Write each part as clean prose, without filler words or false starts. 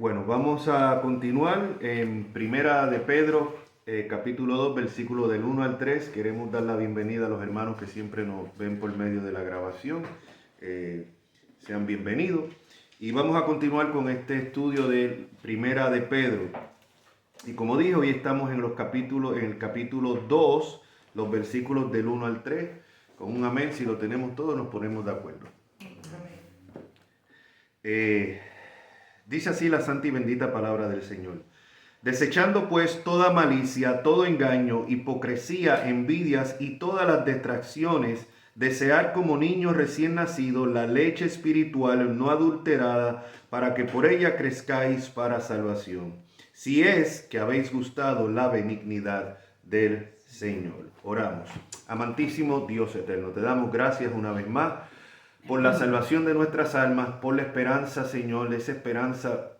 Bueno, vamos a continuar en Primera de Pedro, capítulo 2, versículo del 1 al 3. Queremos dar la bienvenida a los hermanos que siempre nos ven por medio de la grabación. Sean bienvenidos. Y vamos a continuar con este estudio de Primera de Pedro. Y como dije, hoy estamos en el capítulo 2, los versículos del 1 al 3. Con un amén, si lo tenemos todo, nos ponemos de acuerdo. Dice así la santa y bendita palabra del Señor. Desechando pues toda malicia, todo engaño, hipocresía, envidias y todas las distracciones, desear como niños recién nacidos la leche espiritual no adulterada, para que por ella crezcáis para salvación, si es que habéis gustado la benignidad del Señor. Oramos. Amantísimo Dios eterno, te damos gracias una vez más por la salvación de nuestras almas, por la esperanza, Señor, esa esperanza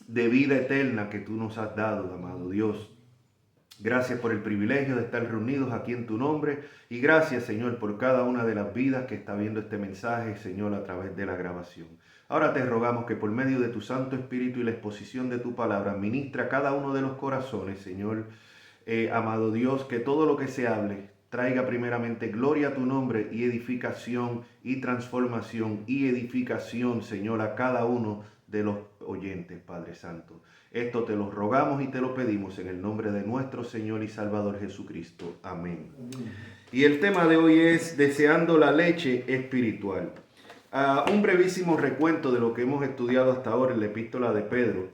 de vida eterna que tú nos has dado, amado Dios. Gracias por el privilegio de estar reunidos aquí en tu nombre y gracias, Señor, por cada una de las vidas que está viendo este mensaje, Señor, a través de la grabación. Ahora te rogamos que por medio de tu Santo Espíritu y la exposición de tu palabra, ministra cada uno de los corazones, Señor, amado Dios, que todo lo que se hable traiga primeramente gloria a tu nombre y edificación y transformación y edificación, Señor, a cada uno de los oyentes, Padre Santo. Esto te lo rogamos y te lo pedimos en el nombre de nuestro Señor y Salvador Jesucristo. Amén. Y el tema de hoy es deseando la leche espiritual. Un brevísimo recuento de lo que hemos estudiado hasta ahora en la epístola de Pedro.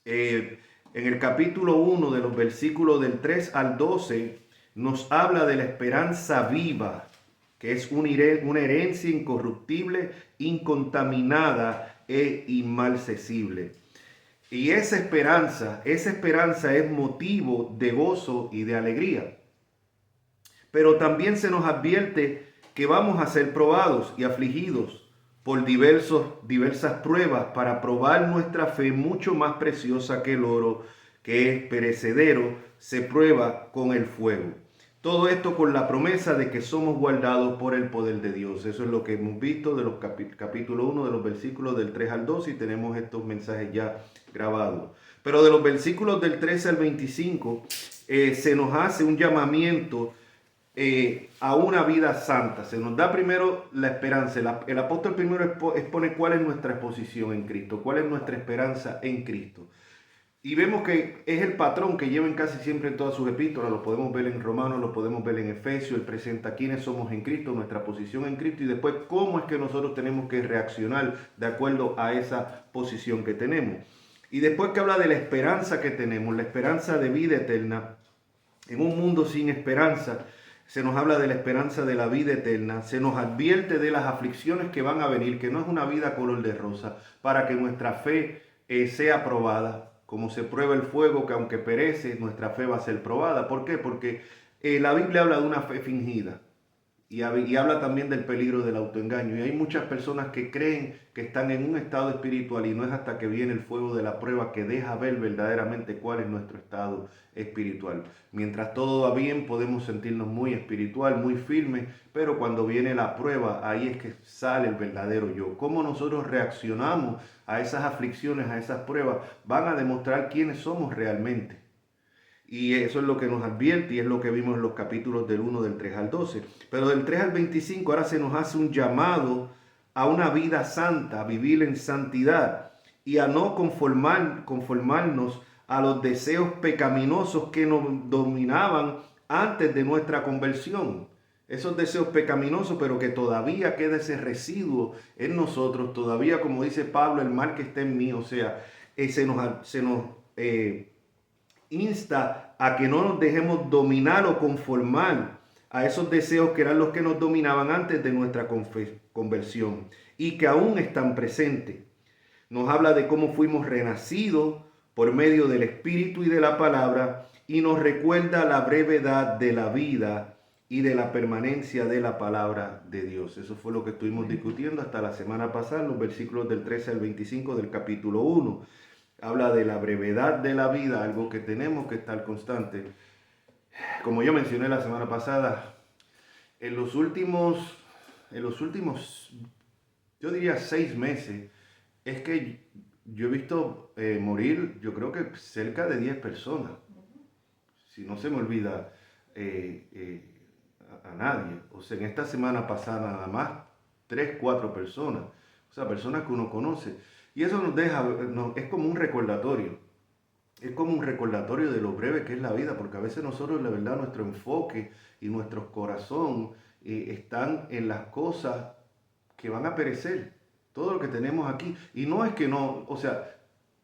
En el capítulo 1 de los versículos del 3 al 12 nos habla de la esperanza viva, que es una herencia incorruptible, incontaminada e inmarcesible. Y esa esperanza es motivo de gozo y de alegría. Pero también se nos advierte que vamos a ser probados y afligidos por diversas pruebas para probar nuestra fe mucho más preciosa que el oro, que es perecedero, se prueba con el fuego. Todo esto con la promesa de que somos guardados por el poder de Dios. Eso es lo que hemos visto de los capítulo 1, de los versículos del 3 al 12, y tenemos estos mensajes ya grabados. Pero de los versículos del 13 al 25 se nos hace un llamamiento a una vida santa. Se nos da primero la esperanza. El apóstol primero expone cuál es nuestra posición en Cristo, cuál es nuestra esperanza en Cristo. Y vemos que es el patrón que llevan casi siempre en todas sus epístolas. Lo podemos ver en Romanos, lo podemos ver en Efesios. Él presenta quiénes somos en Cristo, nuestra posición en Cristo y después cómo es que nosotros tenemos que reaccionar de acuerdo a esa posición que tenemos. Y después que habla de la esperanza que tenemos, la esperanza de vida eterna, en un mundo sin esperanza, se nos habla de la esperanza de la vida eterna, se nos advierte de las aflicciones que van a venir, que no es una vida color de rosa, para que nuestra fe sea probada. Como se prueba el fuego, que aunque perece, nuestra fe va a ser probada. ¿Por qué? Porque la Biblia habla de una fe fingida y habla también del peligro del autoengaño. Y hay muchas personas que creen que están en un estado espiritual y no es hasta que viene el fuego de la prueba que deja ver verdaderamente cuál es nuestro estado espiritual. Mientras todo va bien, podemos sentirnos muy espiritual, muy firmes, pero cuando viene la prueba, ahí es que sale el verdadero yo. Cómo nosotros reaccionamos a esas aflicciones, a esas pruebas, van a demostrar quiénes somos realmente. Y eso es lo que nos advierte y es lo que vimos en los capítulos del 1, del 3 al 12. Pero del 3 al 25 ahora se nos hace un llamado a una vida santa, a vivir en santidad y a no conformarnos a los deseos pecaminosos que nos dominaban antes de nuestra conversión. Esos deseos pecaminosos, pero que todavía queda ese residuo en nosotros, todavía, como dice Pablo, el mal que está en mí, o sea, se nos insta a que no nos dejemos dominar o conformar a esos deseos que eran los que nos dominaban antes de nuestra conversión y que aún están presentes. Nos habla de cómo fuimos renacidos por medio del Espíritu y de la palabra y nos recuerda la brevedad de la vida y de la permanencia de la palabra de Dios. Eso fue lo que estuvimos discutiendo hasta la semana pasada, los versículos del 13 al 25 del capítulo 1. Habla de la brevedad de la vida, algo que tenemos que estar constante. Como yo mencioné la semana pasada, en los últimos, yo diría 6 meses, es que yo he visto morir, yo creo que cerca de 10 personas. Si no se me olvida a nadie. O sea, en esta semana pasada nada más 3, 4 personas. O sea, personas que uno conoce. Y eso nos deja, es como un recordatorio. Es como un recordatorio de lo breve que es la vida, porque a veces nosotros, la verdad, nuestro enfoque y nuestro corazón están en las cosas que van a perecer. Todo lo que tenemos aquí. Y no es que no, o sea,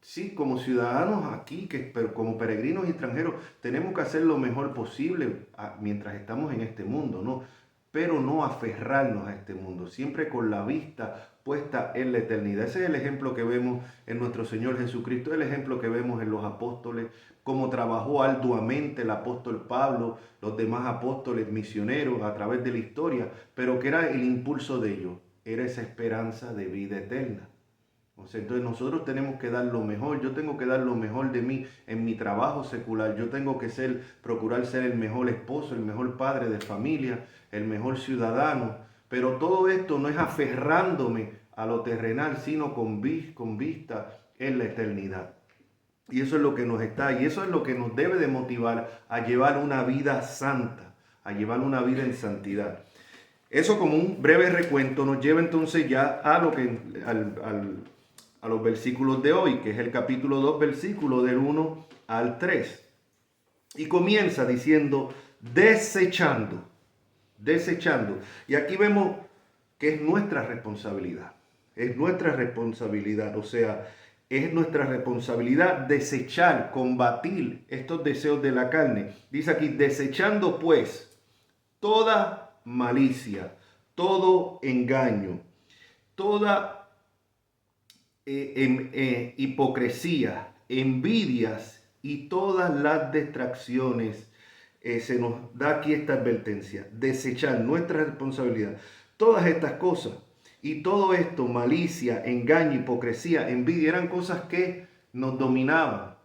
sí, como ciudadanos aquí, pero como peregrinos y extranjeros, tenemos que hacer lo mejor posible mientras estamos en este mundo, ¿no? Pero no aferrarnos a este mundo, siempre con la vista puesta en la eternidad. Ese es el ejemplo que vemos en nuestro Señor Jesucristo, el ejemplo que vemos en los apóstoles, cómo trabajó arduamente el apóstol Pablo, los demás apóstoles misioneros a través de la historia, pero que era el impulso de ellos, era esa esperanza de vida eterna. O sea, entonces nosotros tenemos que dar lo mejor, yo tengo que dar lo mejor de mí en mi trabajo secular, yo tengo que procurar ser el mejor esposo, el mejor padre de familia, el mejor ciudadano, pero todo esto no es aferrándome a lo terrenal, sino con vista en la eternidad. Y eso es lo que y eso es lo que nos debe de motivar a llevar una vida santa, a llevar una vida en santidad. Eso como un breve recuento nos lleva entonces ya a lo que a los versículos de hoy, que es el capítulo 2, versículo del 1 al 3. Y comienza diciendo, desechando. Y aquí vemos que es nuestra responsabilidad. Es nuestra responsabilidad, o sea, es nuestra responsabilidad desechar, combatir estos deseos de la carne. Dice aquí, desechando pues toda malicia, todo engaño, toda hipocresía, envidias y todas las distracciones. Se nos da aquí esta advertencia, desechar nuestra responsabilidad. Todas estas cosas y todo esto, malicia, engaño, hipocresía, envidia, eran cosas que nos dominaban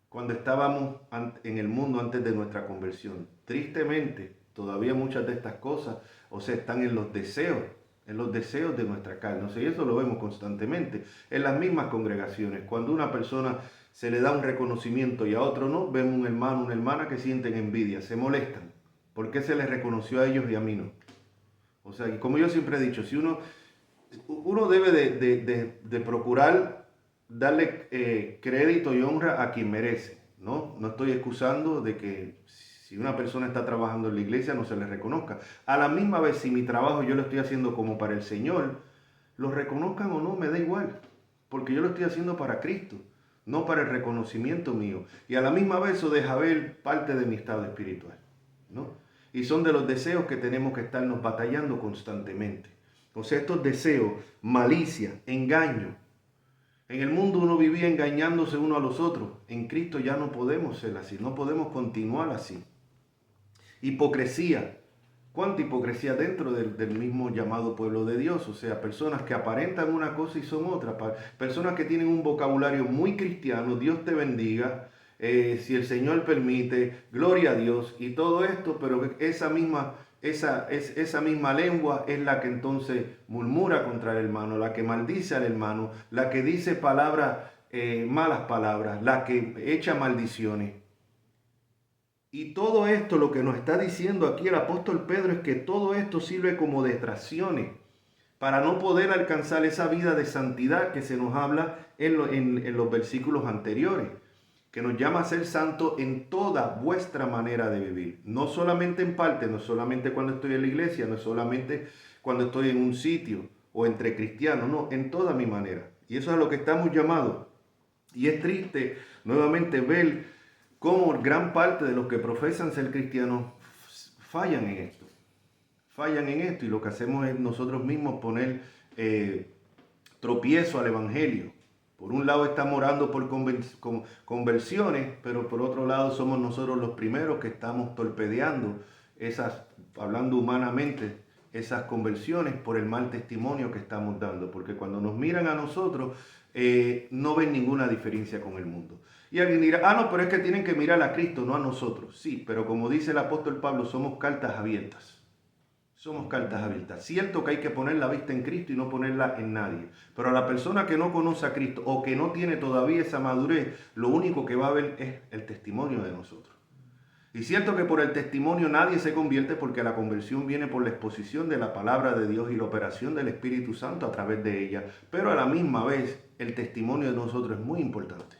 cuando estábamos en el mundo antes de nuestra conversión. Tristemente, todavía muchas de estas cosas, o sea, están en los deseos de nuestra carne. O sea, y eso lo vemos constantemente en las mismas congregaciones. Cuando a una persona se le da un reconocimiento y a otro no, vemos un hermano, una hermana que sienten envidia, se molestan. ¿Por qué se les reconoció a ellos y a mí no? O sea, y como yo siempre he dicho, si uno debe de procurar darle crédito y honra a quien merece, ¿no? No estoy excusando de que si una persona está trabajando en la iglesia no se le reconozca. A la misma vez, si mi trabajo yo lo estoy haciendo como para el Señor, lo reconozcan o no, me da igual, porque yo lo estoy haciendo para Cristo, no para el reconocimiento mío. Y a la misma vez eso deja ver parte de mi estado espiritual, ¿no? Y son de los deseos que tenemos que estarnos batallando constantemente. O sea, estos deseos, malicia, engaño. En el mundo uno vivía engañándose uno a los otros. En Cristo ya no podemos ser así, no podemos continuar así. Hipocresía. ¿Cuánta hipocresía dentro del mismo llamado pueblo de Dios? O sea, personas que aparentan una cosa y son otra. Personas que tienen un vocabulario muy cristiano. Dios te bendiga. Si el Señor permite, gloria a Dios y todo esto, pero esa misma lengua es la que entonces murmura contra el hermano, la que maldice al hermano, la que dice malas palabras, la que echa maldiciones. Y todo esto, lo que nos está diciendo aquí el apóstol Pedro, es que todo esto sirve como distracciones para no poder alcanzar esa vida de santidad que se nos habla en los versículos anteriores, que nos llama a ser santos en toda vuestra manera de vivir. No solamente en parte, no solamente cuando estoy en la iglesia, no solamente cuando estoy en un sitio o entre cristianos, no, en toda mi manera. Y eso es a lo que estamos llamados. Y es triste nuevamente ver cómo gran parte de los que profesan ser cristianos fallan en esto. Fallan en esto y lo que hacemos es nosotros mismos poner tropiezo al evangelio. Por un lado estamos orando por conversiones, pero por otro lado somos nosotros los primeros que estamos torpedeando hablando humanamente, esas conversiones por el mal testimonio que estamos dando. Porque cuando nos miran a nosotros, no ven ninguna diferencia con el mundo. Y alguien dirá, no, pero es que tienen que mirar a Cristo, no a nosotros. Sí, pero como dice el apóstol Pablo, somos cartas abiertas. Somos cartas abiertas. Cierto que hay que poner la vista en Cristo y no ponerla en nadie. Pero a la persona que no conoce a Cristo o que no tiene todavía esa madurez, lo único que va a ver es el testimonio de nosotros. Y cierto que por el testimonio nadie se convierte, porque la conversión viene por la exposición de la palabra de Dios y la operación del Espíritu Santo a través de ella. Pero a la misma vez el testimonio de nosotros es muy importante.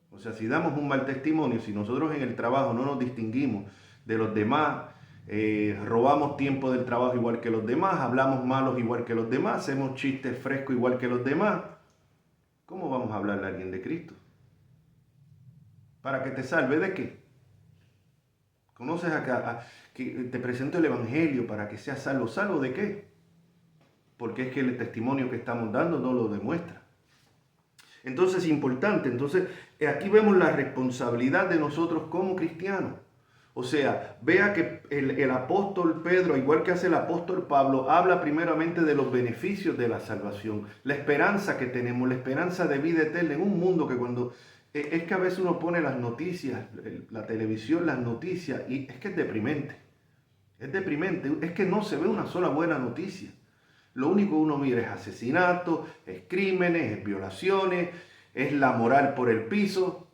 O sea, si damos un mal testimonio, si nosotros en el trabajo no nos distinguimos de los demás, robamos tiempo del trabajo igual que los demás, hablamos malos igual que los demás, hacemos chistes frescos igual que los demás, ¿cómo vamos a hablarle a alguien de Cristo? ¿Para que te salve de qué? ¿Conoces acá que te presento el Evangelio para que seas salvo? ¿Salvo de qué? Porque es que el testimonio que estamos dando no lo demuestra. Entonces es importante. Entonces aquí vemos la responsabilidad de nosotros como cristianos. O sea, vea que el apóstol Pedro, igual que hace el apóstol Pablo, habla primeramente de los beneficios de la salvación, la esperanza que tenemos, la esperanza de vida eterna en un mundo que cuando... Es que a veces uno pone las noticias, la televisión, las noticias, y es que es deprimente. Es deprimente, es que no se ve una sola buena noticia. Lo único que uno mira es asesinatos, es crímenes, es violaciones, es la moral por el piso.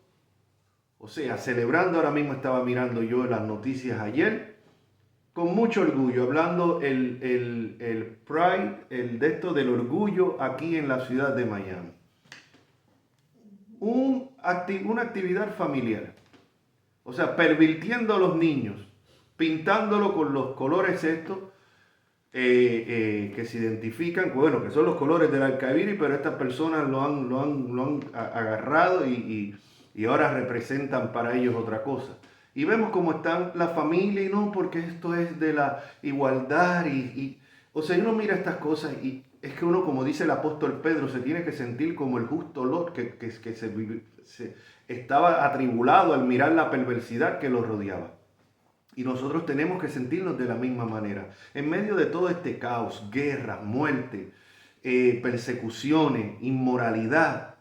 O sea, celebrando, ahora mismo estaba mirando yo las noticias ayer, con mucho orgullo, hablando el Pride, el de esto del orgullo aquí en la ciudad de Miami. Una actividad familiar. O sea, pervirtiendo a los niños, pintándolo con los colores estos que se identifican, bueno, que son los colores del arcoíris, pero estas personas lo han agarrado y ahora representan para ellos otra cosa. Y vemos cómo están la familia y no, porque esto es de la igualdad o sea, uno mira estas cosas y es que uno, como dice el apóstol Pedro, se tiene que sentir como el justo Lot que se estaba atribulado al mirar la perversidad que lo rodeaba. Y nosotros tenemos que sentirnos de la misma manera. En medio de todo este caos, guerras, muerte, persecuciones, inmoralidad,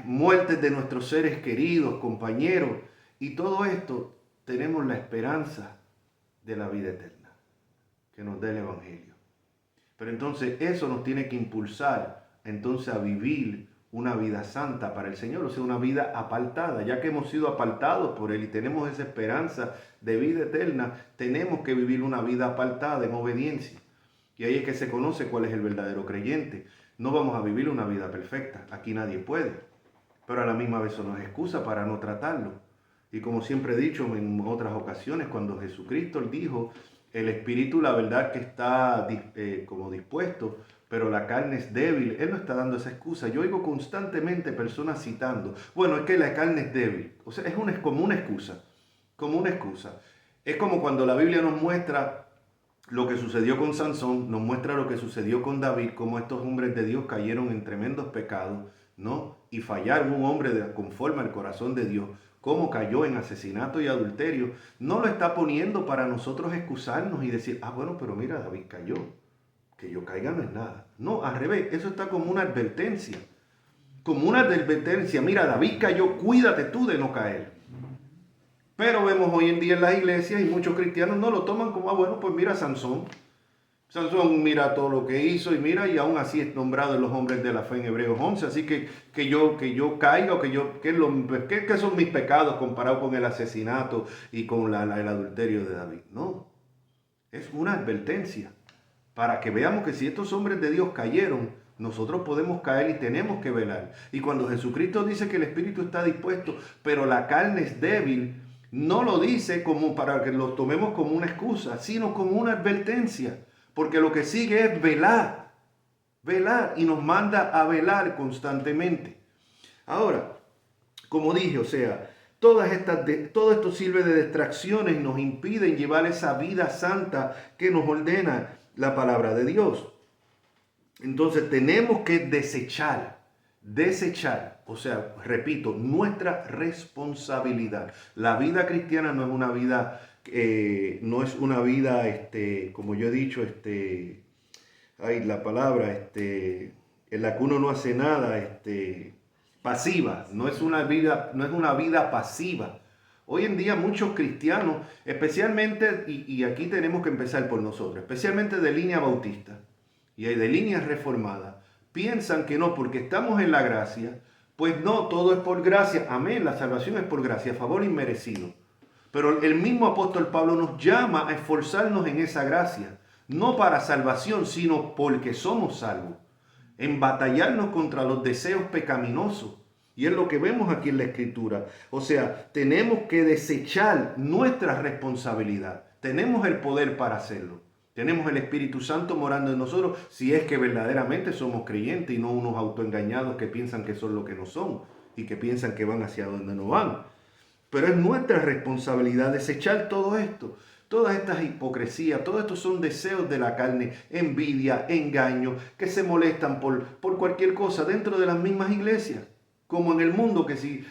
muertes de nuestros seres queridos, compañeros, y todo esto, tenemos la esperanza de la vida eterna que nos da el Evangelio. Pero entonces eso nos tiene que impulsar entonces a vivir una vida santa para el Señor, o sea, una vida apartada. Ya que hemos sido apartados por Él y tenemos esa esperanza de vida eterna, tenemos que vivir una vida apartada en obediencia. Y ahí es que se conoce cuál es el verdadero creyente. No vamos a vivir una vida perfecta, aquí nadie puede, pero a la misma vez eso no es excusa para no tratarlo. Y como siempre he dicho en otras ocasiones, cuando Jesucristo dijo, el espíritu la verdad que está como dispuesto, pero la carne es débil. Él no está dando esa excusa. Yo oigo constantemente personas citando, bueno, es que la carne es débil. O sea, es como una excusa, como una excusa. Es como cuando la Biblia nos muestra lo que sucedió con Sansón, nos muestra lo que sucedió con David, cómo estos hombres de Dios cayeron en tremendos pecados, ¿no? Y fallaron un hombre conforme al corazón de Dios, cómo cayó en asesinato y adulterio. No lo está poniendo para nosotros excusarnos y decir, bueno, pero mira, David cayó. Que yo caiga no es nada. No, al revés, eso está como una advertencia. Como una advertencia. Mira, David cayó, cuídate tú de no caer. Pero vemos hoy en día en las iglesias y muchos cristianos no lo toman como, bueno, pues mira Sansón. Sansón mira todo lo que hizo y mira, y aún así es nombrado en los hombres de la fe en Hebreos 11. Así que yo caiga, o ¿qué son mis pecados comparados con el asesinato y con el adulterio de David? No, es una advertencia. Para que veamos que si estos hombres de Dios cayeron, nosotros podemos caer y tenemos que velar. Y cuando Jesucristo dice que el espíritu está dispuesto, pero la carne es débil, no lo dice como para que lo tomemos como una excusa, sino como una advertencia. Porque lo que sigue es velar, velar, y nos manda a velar constantemente. Ahora, como dije, o sea, todo esto sirve de distracciones y nos impiden llevar esa vida santa que nos ordena la palabra de Dios. Entonces tenemos que desechar, o sea, repito, nuestra responsabilidad. La vida cristiana no es una vida, como yo he dicho, la palabra, en la que uno no hace nada, pasiva. No es una vida pasiva. Hoy en día muchos cristianos, especialmente, y aquí tenemos que empezar por nosotros, especialmente de línea bautista y de línea reformada, piensan que no, porque estamos en la gracia, pues no, todo es por gracia. Amén, la salvación es por gracia, favor inmerecido. Pero el mismo apóstol Pablo nos llama a esforzarnos en esa gracia, no para salvación, sino porque somos salvos, en batallarnos contra los deseos pecaminosos. Y es lo que vemos aquí en la Escritura. O sea, tenemos que desechar nuestra responsabilidad. Tenemos el poder para hacerlo. Tenemos el Espíritu Santo morando en nosotros si es que verdaderamente somos creyentes y no unos autoengañados que piensan que son lo que no son y que piensan que van hacia donde no van. Pero es nuestra responsabilidad desechar todo esto. Todas estas hipocresías, todo esto son deseos de la carne, envidia, engaño, que se molestan por cualquier cosa dentro de las mismas iglesias. Como en el mundo, que si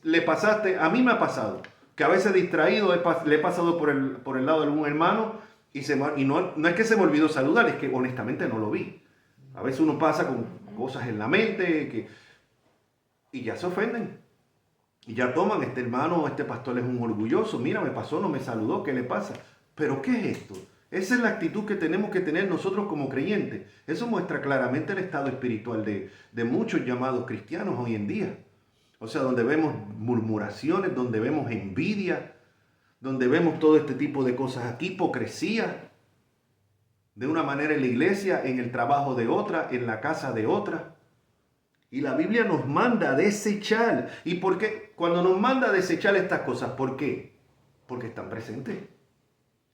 le pasaste, a mí me ha pasado, que a veces distraído le he pasado por el lado de algún hermano y no es que se me olvidó saludar, es que honestamente no lo vi. A veces uno pasa con cosas en la mente y ya se ofenden. Y ya toman, este hermano, este pastor es un orgulloso, mira, me pasó, no me saludó, ¿qué le pasa? ¿Pero qué es esto? Esa es la actitud que tenemos que tener nosotros como creyentes. Eso muestra claramente el estado espiritual de muchos llamados cristianos hoy en día. O sea, donde vemos murmuraciones, donde vemos envidia, donde vemos todo este tipo de cosas aquí, hipocresía, de una manera en la iglesia, en el trabajo de otra, en la casa de otra. Y la Biblia nos manda a desechar. ¿Y por qué? Cuando nos manda a desechar estas cosas, ¿por qué? Porque están presentes.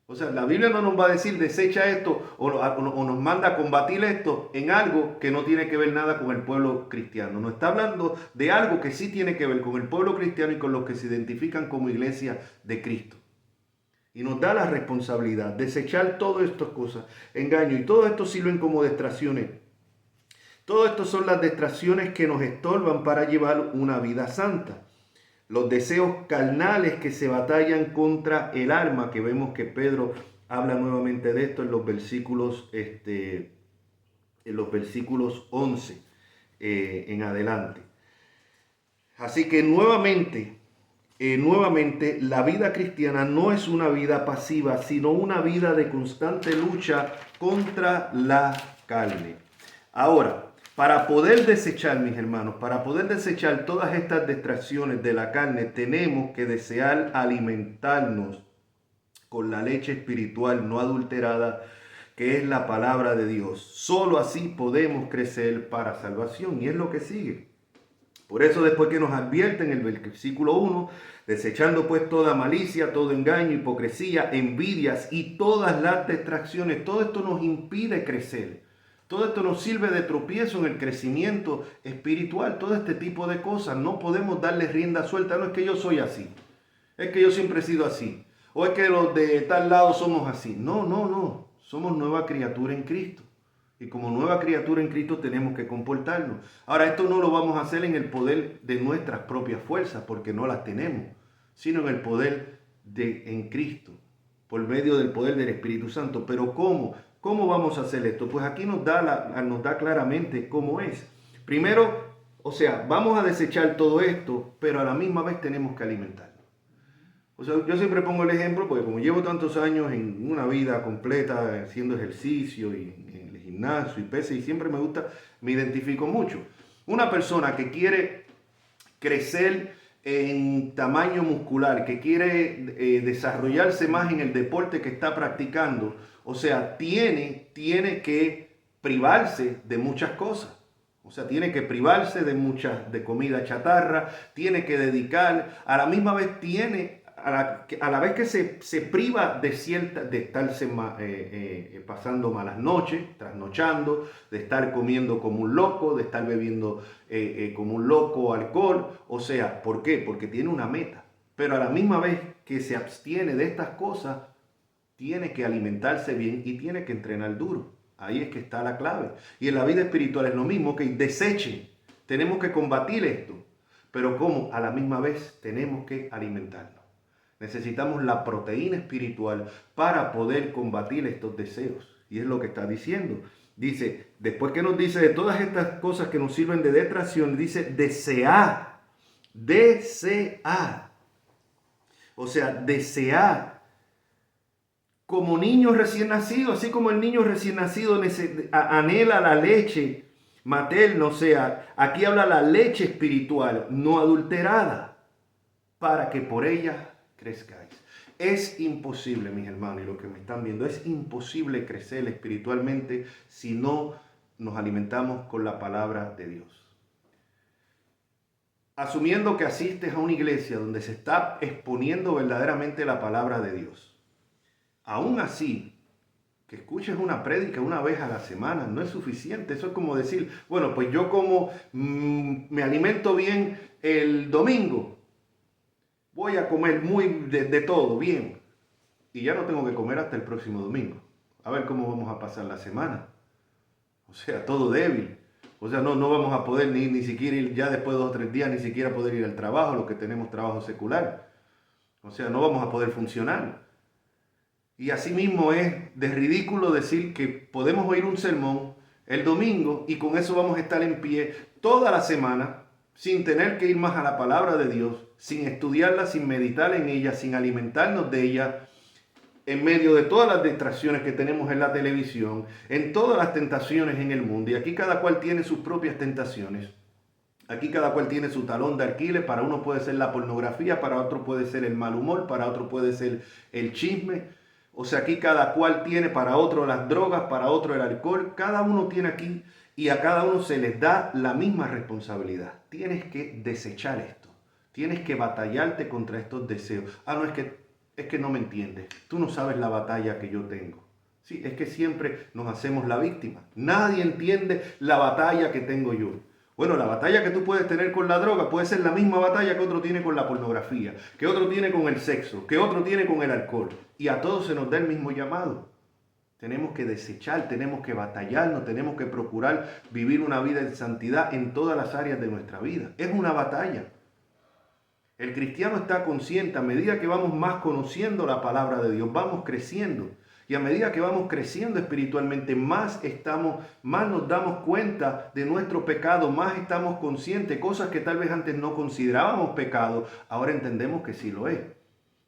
O sea, la Biblia no nos va a decir desecha esto o nos manda a combatir esto en algo que no tiene que ver nada con el pueblo cristiano. Nos está hablando de algo que sí tiene que ver con el pueblo cristiano y con los que se identifican como iglesia de Cristo. Y nos da la responsabilidad de desechar todas estas cosas, engaño, y todo esto sirven como distracciones. Todo esto son las distracciones que nos estorban para llevar una vida santa. Los deseos carnales que se batallan contra el alma, que vemos que Pedro habla nuevamente de esto en los versículos, en los versículos 11 en adelante. Así que nuevamente, la vida cristiana no es una vida pasiva, sino una vida de constante lucha contra la carne. Ahora, para poder desechar, mis hermanos, para poder desechar todas estas distracciones de la carne, tenemos que desear alimentarnos con la leche espiritual no adulterada, que es la palabra de Dios. Solo así podemos crecer para salvación. Y es lo que sigue. Por eso después que nos advierte en el versículo 1, desechando pues toda malicia, todo engaño, hipocresía, envidias y todas las distracciones, todo esto nos impide crecer. Todo esto nos sirve de tropiezo en el crecimiento espiritual, todo este tipo de cosas. No podemos darle rienda suelta, no es que yo soy así, es que yo siempre he sido así, o es que los de tal lado somos así. No, somos nueva criatura en Cristo. Y como nueva criatura en Cristo tenemos que comportarnos. Ahora, esto no lo vamos a hacer en el poder de nuestras propias fuerzas, porque no las tenemos, sino en el poder en Cristo, por medio del poder del Espíritu Santo. Pero ¿cómo? ¿Cómo vamos a hacer esto? Pues aquí nos da claramente cómo es. Primero, o sea, vamos a desechar todo esto, pero a la misma vez tenemos que alimentarnos. O sea, yo siempre pongo el ejemplo, porque como llevo tantos años en una vida completa haciendo ejercicio y en el gimnasio y pese, y siempre me identifico mucho. Una persona que quiere crecer en tamaño muscular, que quiere desarrollarse más en el deporte que está practicando, o sea, tiene que privarse de muchas cosas. O sea, tiene que privarse de comida chatarra, tiene que dedicar, a la misma vez a la vez que se priva de estarse pasando malas noches, trasnochando, de estar comiendo como un loco, de estar bebiendo como un loco alcohol. O sea, ¿por qué? Porque tiene una meta. Pero a la misma vez que se abstiene de estas cosas, tiene que alimentarse bien y tiene que entrenar duro. Ahí es que está la clave. Y en la vida espiritual es lo mismo, que desechen. Tenemos que combatir esto. Pero ¿cómo? A la misma vez tenemos que alimentarnos. Necesitamos la proteína espiritual para poder combatir estos deseos. Y es lo que está diciendo. Dice, después que nos dice de todas estas cosas que nos sirven de distracción, dice desear. Desear. O sea, desear. Como niño recién nacido, así como el niño recién nacido anhela la leche materna, o sea, aquí habla la leche espiritual, no adulterada, para que por ella crezcáis. Es imposible, mis hermanos, y los que me están viendo, es imposible crecer espiritualmente si no nos alimentamos con la palabra de Dios. Asumiendo que asistes a una iglesia donde se está exponiendo verdaderamente la palabra de Dios. Aún así, que escuches una prédica una vez a la semana no es suficiente. Eso es como decir, bueno, pues yo como me alimento bien el domingo, voy a comer de todo bien y ya no tengo que comer hasta el próximo domingo. A ver cómo vamos a pasar la semana. O sea, todo débil. O sea, no vamos a poder ni siquiera ir ya después de 2 o 3 días, ni siquiera poder ir al trabajo, los que tenemos trabajo secular. O sea, no vamos a poder funcionar. Y asimismo es de ridículo decir que podemos oír un sermón el domingo y con eso vamos a estar en pie toda la semana sin tener que ir más a la palabra de Dios, sin estudiarla, sin meditar en ella, sin alimentarnos de ella, en medio de todas las distracciones que tenemos en la televisión, en todas las tentaciones en el mundo. Y aquí cada cual tiene sus propias tentaciones. Aquí cada cual tiene su talón de Aquiles. Para uno puede ser la pornografía, para otro puede ser el mal humor, para otro puede ser el chisme. O sea, aquí cada cual tiene, para otro las drogas, para otro el alcohol. Cada uno tiene aquí y a cada uno se les da la misma responsabilidad. Tienes que desechar esto. Tienes que batallarte contra estos deseos. No, es que no me entiendes. Tú no sabes la batalla que yo tengo. Sí, es que siempre nos hacemos la víctima. Nadie entiende la batalla que tengo yo. Bueno, la batalla que tú puedes tener con la droga puede ser la misma batalla que otro tiene con la pornografía, que otro tiene con el sexo, que otro tiene con el alcohol. Y a todos se nos da el mismo llamado. Tenemos que desechar, tenemos que batallarnos, tenemos que procurar vivir una vida en santidad en todas las áreas de nuestra vida. Es una batalla. El cristiano está consciente, a medida que vamos más conociendo la palabra de Dios, vamos creciendo. Y a medida que vamos creciendo espiritualmente, más nos damos cuenta de nuestro pecado, más estamos conscientes, cosas que tal vez antes no considerábamos pecado, ahora entendemos que sí lo es.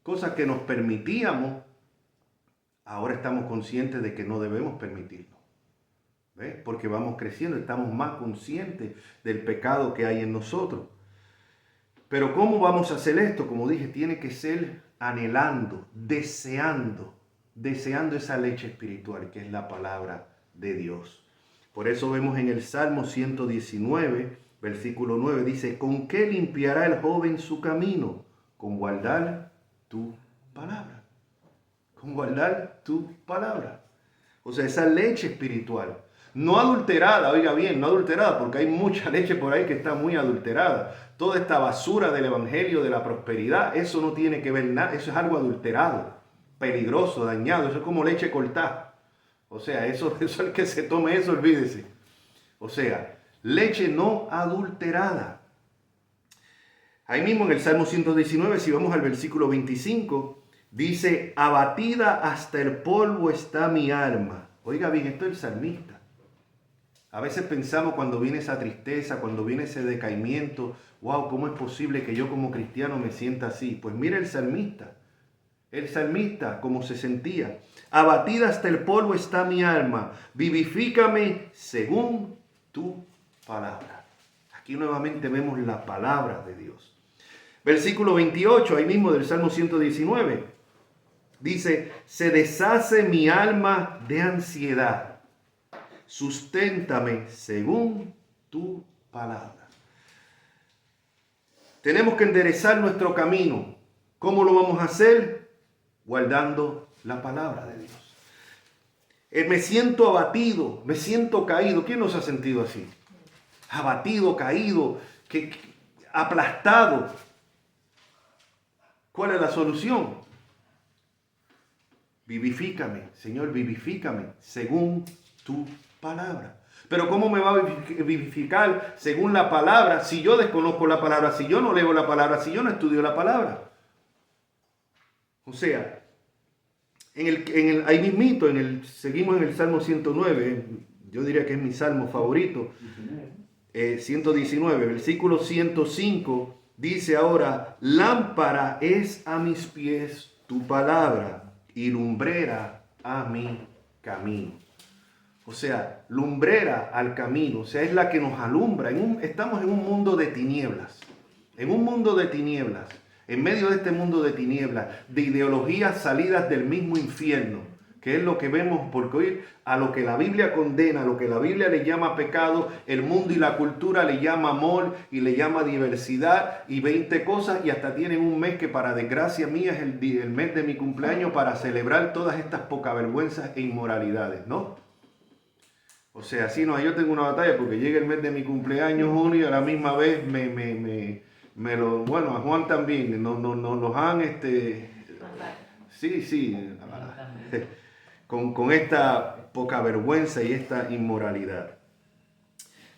Cosas que nos permitíamos, ahora estamos conscientes de que no debemos permitirlo. ¿Ves? Porque vamos creciendo, estamos más conscientes del pecado que hay en nosotros. Pero ¿cómo vamos a hacer esto? Como dije, tiene que ser anhelando, deseando esa leche espiritual que es la palabra de Dios. Por eso vemos en el Salmo 119, versículo 9, dice, ¿con qué limpiará el joven su camino? Con guardar tu palabra. Con guardar tu palabra. O sea, esa leche espiritual. No adulterada, oiga bien, no adulterada, porque hay mucha leche por ahí que está muy adulterada. Toda esta basura del evangelio de la prosperidad, eso no tiene que ver nada, eso es algo adulterado, peligroso, dañado, eso es como leche cortada. O sea, eso el que se tome eso, olvídese. O sea, leche no adulterada. Ahí mismo en el Salmo 119, si vamos al versículo 25, dice, abatida hasta el polvo está mi alma. Oiga bien, esto es el salmista. A veces pensamos cuando viene esa tristeza, cuando viene ese decaimiento, wow, ¿cómo es posible que yo como cristiano me sienta así? Pues mira el salmista, cómo se sentía. Abatida hasta el polvo está mi alma, vivifícame según tu palabra. Aquí nuevamente vemos la palabra de Dios. Versículo 28, ahí mismo del Salmo 119, dice, se deshace mi alma de ansiedad. Susténtame según tu palabra. Tenemos que enderezar nuestro camino. ¿Cómo lo vamos a hacer? Guardando la palabra de Dios. Me siento abatido, me siento caído. ¿Quién nos ha sentido así? Abatido, caído, aplastado. ¿Cuál es la solución? Vivifícame, Señor, vivifícame según tu palabra. Pero ¿cómo me va a vivificar según la palabra si yo desconozco la palabra, si yo no leo la palabra, si yo no estudio la palabra? O sea, ahí mismito, seguimos en el Salmo 109, yo diría que es mi salmo favorito, 119, versículo 105, Dice ahora, lámpara es a mis pies tu palabra y lumbrera a mi camino. O sea, lumbrera al camino, o sea, es la que nos alumbra. Estamos en un mundo de tinieblas, en un mundo de tinieblas, en medio de este mundo de tinieblas, de ideologías salidas del mismo infierno, que es lo que vemos, porque hoy a lo que la Biblia condena, a lo que la Biblia le llama pecado, el mundo y la cultura le llama amor y le llama diversidad y 20 cosas, y hasta tienen un mes que para desgracia mía es el mes de mi cumpleaños para celebrar todas estas pocavergüenzas e inmoralidades, ¿no? O sea, sí, no, yo tengo una batalla porque llega el mes de mi cumpleaños, junio, y a la misma vez bueno, a Juan también, nos los han, sí, con esta poca vergüenza y esta inmoralidad.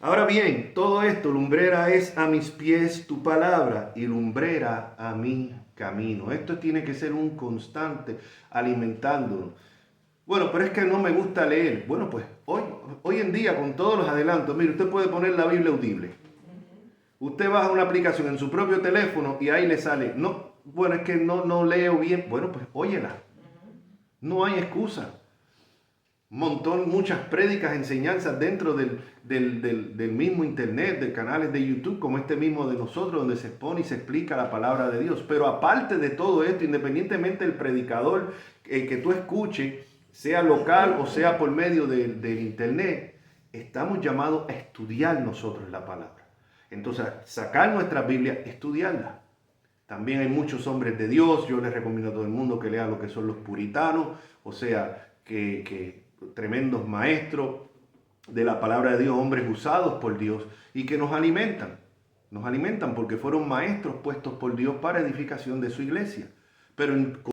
Ahora bien, todo esto, lumbrera es a mis pies tu palabra y lumbrera a mi camino. Esto tiene que ser un constante alimentándonos. Bueno, pero es que no me gusta leer. Bueno, pues hoy en día con todos los adelantos, mire, usted puede poner la Biblia audible. Usted baja una aplicación en su propio teléfono y ahí le sale, no, bueno, es que no leo bien. Bueno, pues óyela. No hay excusa. Muchas prédicas, enseñanzas dentro del mismo internet, de canales de YouTube, como este mismo de nosotros, donde se expone y se explica la palabra de Dios. Pero aparte de todo esto, independientemente del predicador que tú escuches, sea local o sea por medio del internet, estamos llamados a estudiar nosotros la palabra. Entonces, sacar nuestra Biblia, estudiarla. También hay muchos hombres de Dios. Yo les recomiendo a todo el mundo que lea lo que son los puritanos, o sea, que tremendos maestros de la palabra de Dios, hombres usados por Dios y que nos alimentan porque fueron maestros puestos por Dios para edificación de su iglesia. Pero